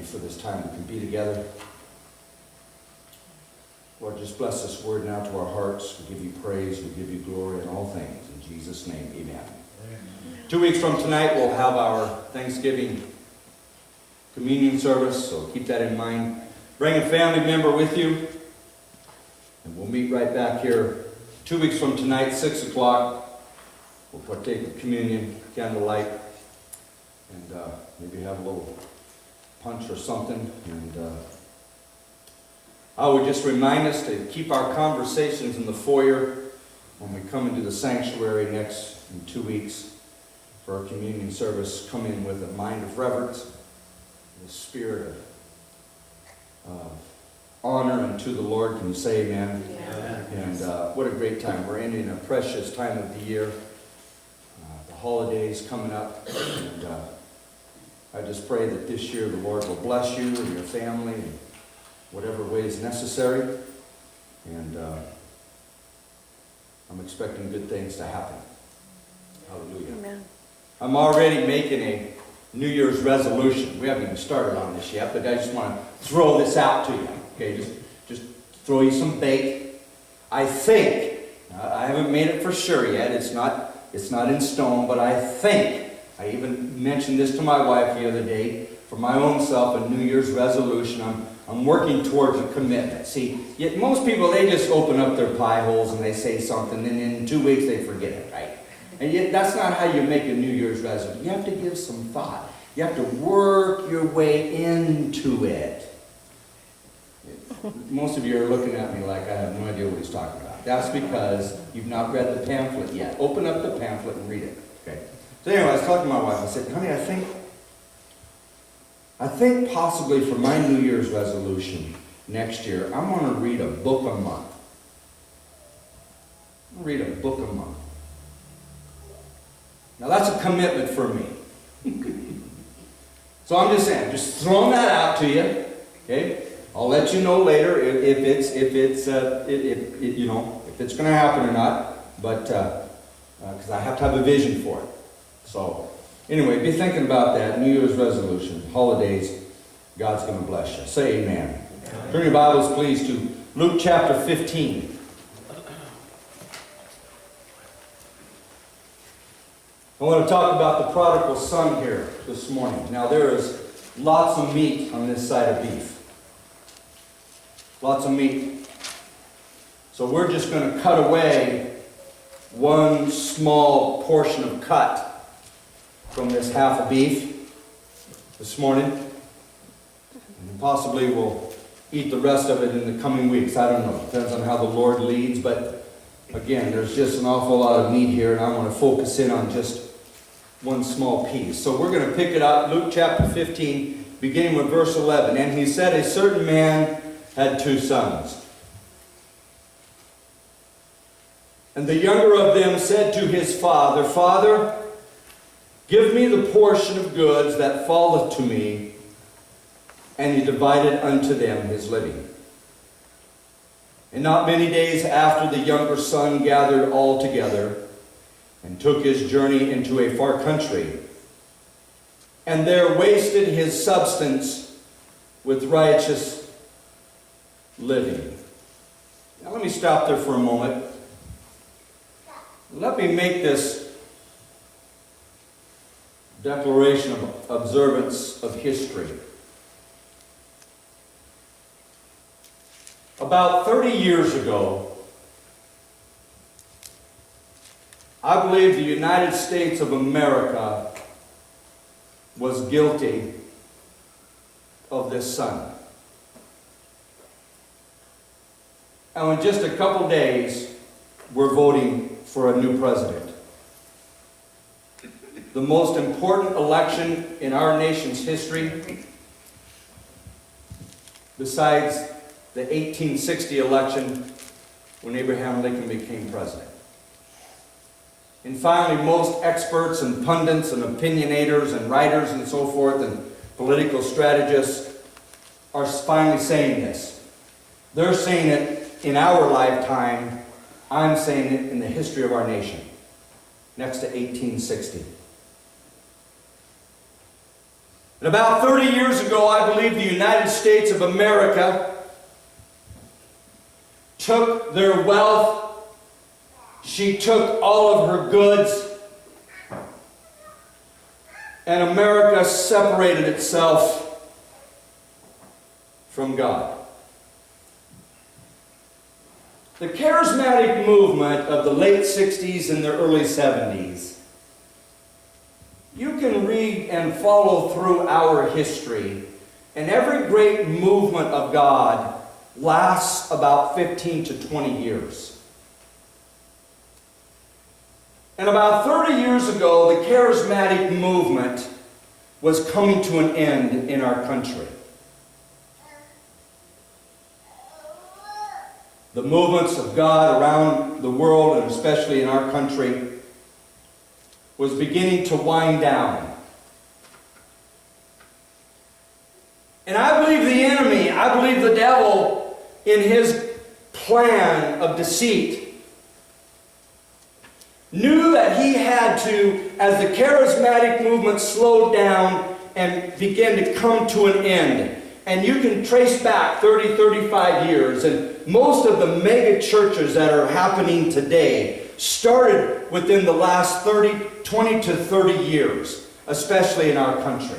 for this time we can be together. Lord, just bless this word now to our hearts. We give you praise, we give you glory in all things. In Jesus' name, amen. 2 weeks from tonight, we'll have our Thanksgiving communion service, so keep that in mind. Bring a family member with you, and we'll meet right back here 2 weeks from tonight, 6 o'clock. We'll partake of communion, candlelight, and maybe have a little punch or something. And I would just remind us to keep our conversations in the foyer when we come into the sanctuary in 2 weeks for our communion service. Come in with a mind of reverence, a spirit of honor unto the Lord. Can you say amen? Yeah. And what a great time. We're ending a precious time of the year. The holidays coming up. And I just pray that this year the Lord will bless you and your family in whatever way is necessary. And I'm expecting good things to happen. Hallelujah. Amen. I'm already making a New Year's resolution. We haven't even started on this yet, but I just want to throw this out to you. Okay, just throw you some bait. I think, I haven't made it for sure yet. It's not in stone, but I think, I even mentioned this to my wife the other day, for my own self, a New Year's resolution. I'm working towards a commitment. See, yet most people, they just open up their pie holes and they say something, and in 2 weeks they forget it, right? And yet that's not how you make a New Year's resolution. You have to give some thought. You have to work your way into it. Most of you are looking at me like I have no idea what he's talking about. That's because you've not read the pamphlet yet. Open up the pamphlet and read it. Okay. So anyway, I was talking to my wife. I said, honey, I think possibly for my New Year's resolution next year, I'm going to read a book a month. I'm going to read a book a month. Now that's a commitment for me. So I'm just saying, just throwing that out to you. Okay? I'll let you know later if it's going to happen or not. But because I have to have a vision for it. So anyway, be thinking about that New Year's resolution, holidays. God's going to bless you. Say amen. Turn your Bibles, please, to Luke chapter 15. I want to talk about the prodigal son here this morning. Now there is lots of meat on this side of beef. Lots of meat. So we're just going to cut away one small portion of cut from this half of beef this morning. And possibly we'll eat the rest of it in the coming weeks. I don't know. Depends on how the Lord leads. But again, there's just an awful lot of meat here, and I want to focus in on just one small piece. So we're going to pick it up, Luke chapter 15, beginning with verse 11. And he said, a certain man had 2 sons. And the younger of them said to his father, Father, give me the portion of goods that falleth to me. And he divided unto them his living. And not many days after, the younger son gathered all together, and took his journey into a far country, and there wasted his substance with riotous living. Now let me stop there for a moment. Let me make this declaration of observance of history. About 30 years ago, I believe the United States of America was guilty of this son. And in just a couple days, we're voting for a new president. The most important election in our nation's history, besides the 1860 election when Abraham Lincoln became president. And finally, most experts and pundits and opinionators and writers and so forth and political strategists are finally saying this. They're saying it in our lifetime. I'm saying it in the history of our nation. Next to 1860. And about 30 years ago, I believe the United States of America took their wealth, she took all of her goods, and America separated itself from God. The charismatic movement of the late 60s and the early 70s, you can read and follow through our history, and every great movement of God lasts about 15 to 20 years. And about 30 years ago, the charismatic movement was coming to an end in our country. The movements of God around the world, and especially in our country, was beginning to wind down. And I believe the enemy, I believe the devil, in his plan of deceit, knew that he had to, as the charismatic movement slowed down and began to come to an end. And you can trace back 30, 35 years, and most of the mega churches that are happening today started within the last 20 to 30 years, especially in our country.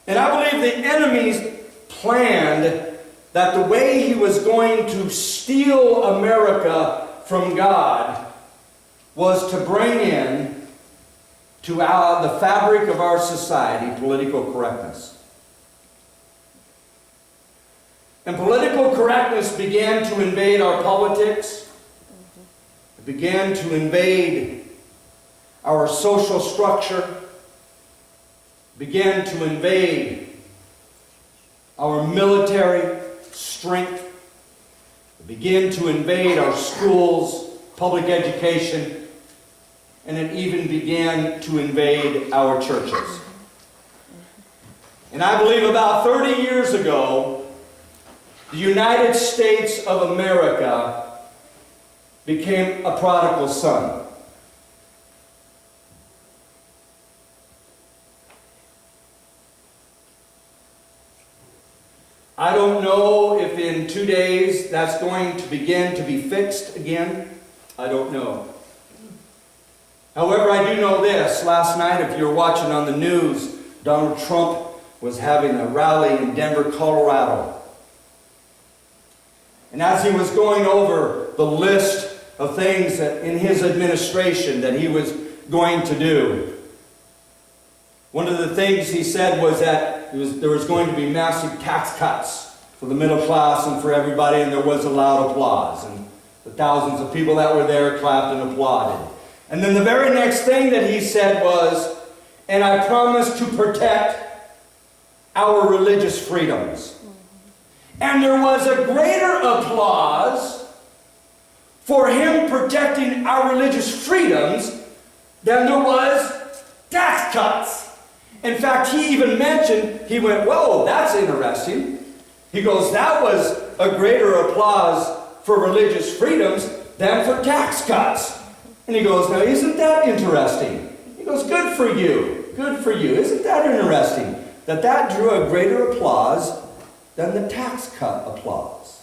And I believe the enemies planned that the way he was going to steal America from God was to bring in to the fabric of our society political correctness. And political correctness began to invade our politics. It began to invade our social structure. Began to invade our military strength. It began to invade our schools, public education, and it even began to invade our churches. And I believe about 30 years ago, the United States of America became a prodigal son. I don't know if in 2 days that's going to begin to be fixed again. I don't know. However, I do know this. Last night, if you're watching on the news, Donald Trump was having a rally in Denver, Colorado. And as he was going over the list of things that in his administration that he was going to do, one of the things he said was that there was going to be massive tax cuts for the middle class and for everybody, and there was a loud applause. And the thousands of people that were there clapped and applauded. And then the very next thing that he said was, and I promise to protect our religious freedoms. And there was a greater applause for him protecting our religious freedoms than there was tax cuts. In fact, he even mentioned, he went, whoa, that's interesting. He goes, that was a greater applause for religious freedoms than for tax cuts. And he goes, now isn't that interesting? He goes, good for you. Good for you. Isn't that interesting? That drew a greater applause than the tax cut applause.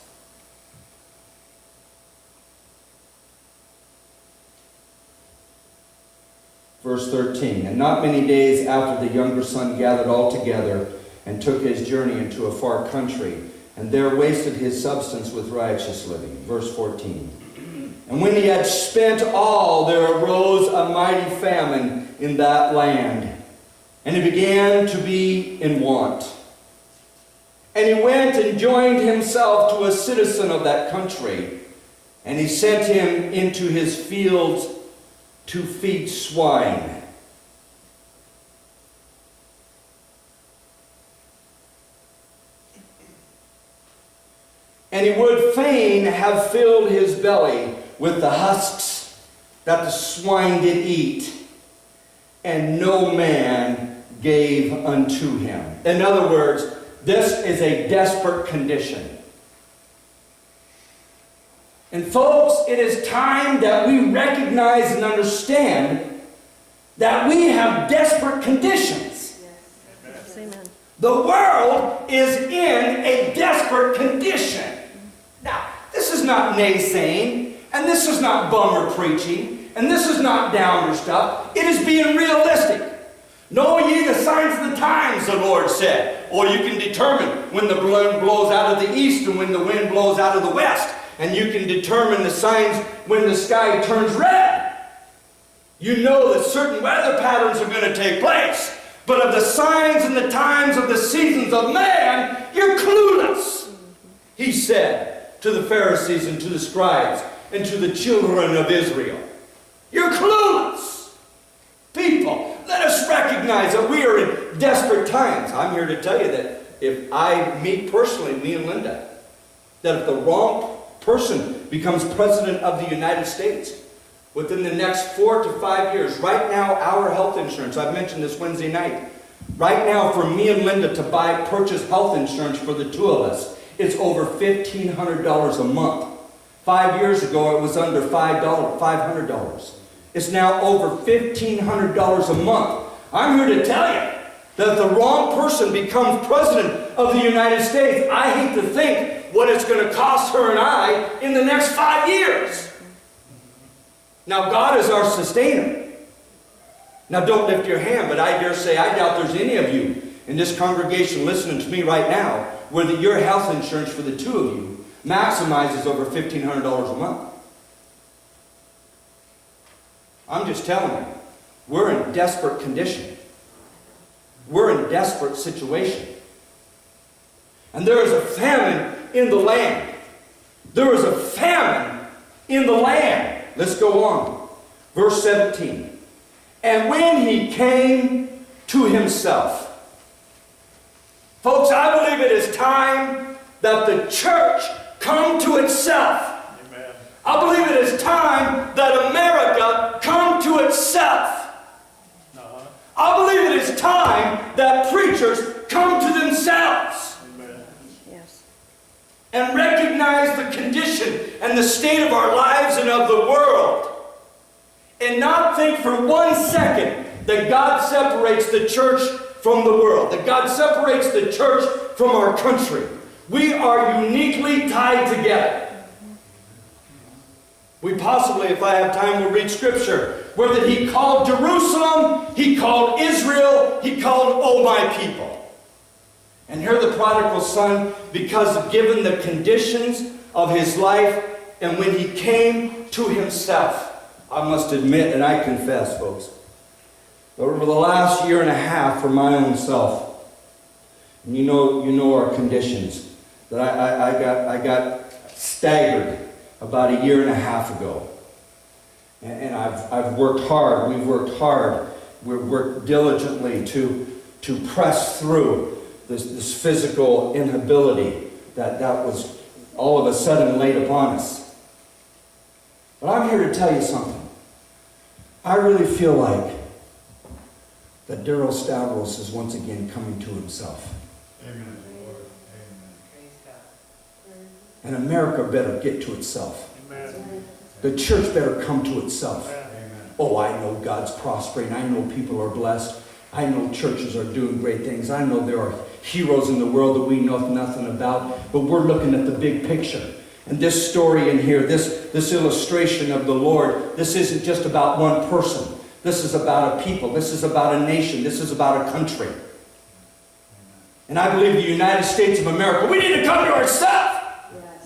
Verse 13, and not many days after the younger son gathered all together and took his journey into a far country, and there wasted his substance with riotous living. Verse 14. And when he had spent all, there arose a mighty famine in that land, and he began to be in want. And he went and joined himself to a citizen of that country, and he sent him into his fields to feed swine. And he would fain have filled his belly with the husks that the swine did eat, and no man gave unto him. In other words, this is a desperate condition. And folks, it is time that we recognize and understand that we have desperate conditions. Yes. Amen. The world is in a desperate condition. Now, this is not naysaying, and this is not bummer preaching, and this is not downer stuff. It is being realistic. Know ye the signs of the times, the Lord said. Or you can determine when the wind blows out of the east and when the wind blows out of the west. And you can determine the signs when the sky turns red. You know that certain weather patterns are going to take place. But of the signs and the times of the seasons of man, you're clueless. He said to the Pharisees and to the scribes and to the children of Israel, you're clueless. People, let us recognize that we are in desperate times. I'm here to tell you that if me and Linda, that if the wrong person becomes president of the United States within the next 4 to 5 years, right now our health insurance, I've mentioned this Wednesday night, right now for me and Linda to purchase health insurance for the two of us, it's over $1,500 a month. 5 years ago it was under $500. It's now over $1,500 a month. I'm here to tell you that if the wrong person becomes president of the United States, I hate to think what it's going to cost her and I in the next 5 years. Now, God is our sustainer. Now, don't lift your hand, but I dare say I doubt there's any of you in this congregation listening to me right now where your health insurance for the two of you maximizes over $1,500 a month. I'm just telling you, we're in desperate condition. We're in a desperate situation. And there is a famine in the land. There is a famine in the land. Let's go on. Verse 17. And when he came to himself. Folks, I believe it is time that the church come to itself. I believe it is time that America come to itself. I believe it is time that preachers come to themselves. Yes. And recognize the condition and the state of our lives and of the world. And not think for 1 second that God separates the church from the world. That God separates the church from our country. We are uniquely tied together. We possibly, if I have time, will read scripture where that he called Jerusalem, he called Israel, he called, oh my people. And here the prodigal son, because given the conditions of his life, and when he came to himself, I must admit, and I confess, folks, that over the last year and a half for my own self, and you know our conditions, that I got staggered about a year and a half ago. And I've worked hard. We've worked hard. We've worked diligently to press through this physical inability that was all of a sudden laid upon us. But I'm here to tell you something. I really feel like that Daryl Stavros is once again coming to himself. Amen. And America better get to itself. Amen. The church better come to itself. Amen. Oh, I know God's prospering. I know people are blessed. I know churches are doing great things. I know there are heroes in the world that we know nothing about. But we're looking at the big picture. And this story in here, this illustration of the Lord, this isn't just about one person. This is about a people. This is about a nation. This is about a country. And I believe the United States of America, we need to come to ourselves.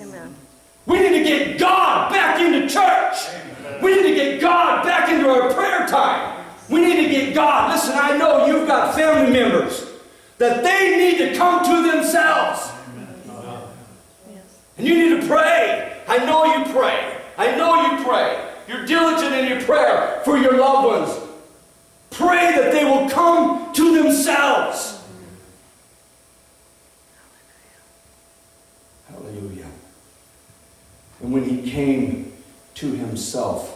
Amen. We need to get God back into church. We need to get God back into our prayer time. We need to get God. Listen, I know you've got family members that they need to come to themselves. Yes. And you need to pray. I know you pray. I know you pray. You're diligent in your prayer for your loved ones. Pray that they will come to themselves. Hallelujah. And when he came to himself,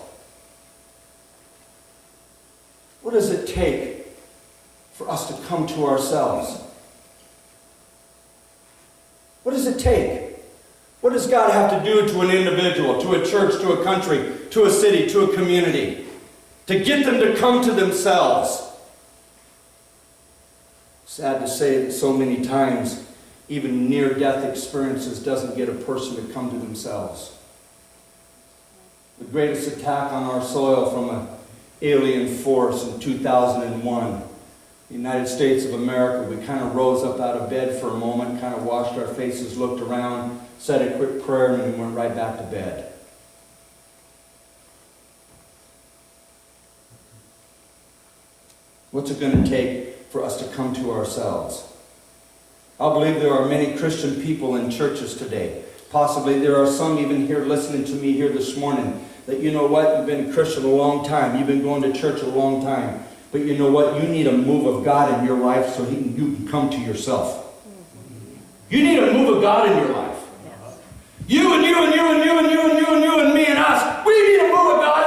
what does it take for us to come to ourselves? What does it take? What does God have to do to an individual, to a church, to a country, to a city, to a community, to get them to come to themselves. Sad to say that so many times, even near-death experiences doesn't get a person to come to themselves. The greatest attack on our soil from an alien force in 2001, the United States of America, we kind of rose up out of bed for a moment, kind of washed our faces, looked around, said a quick prayer, and then went right back to bed. What's it going to take for us to come to ourselves? I believe there are many Christian people in churches today. Possibly there are some even here listening to me here this morning that, you know what, you've been a Christian a long time. You've been going to church a long time. But you know what? You need a move of God in your life so you can come to yourself. You need a move of God in your life. You and you and you and you and you and you and you and me and us. We need a move of God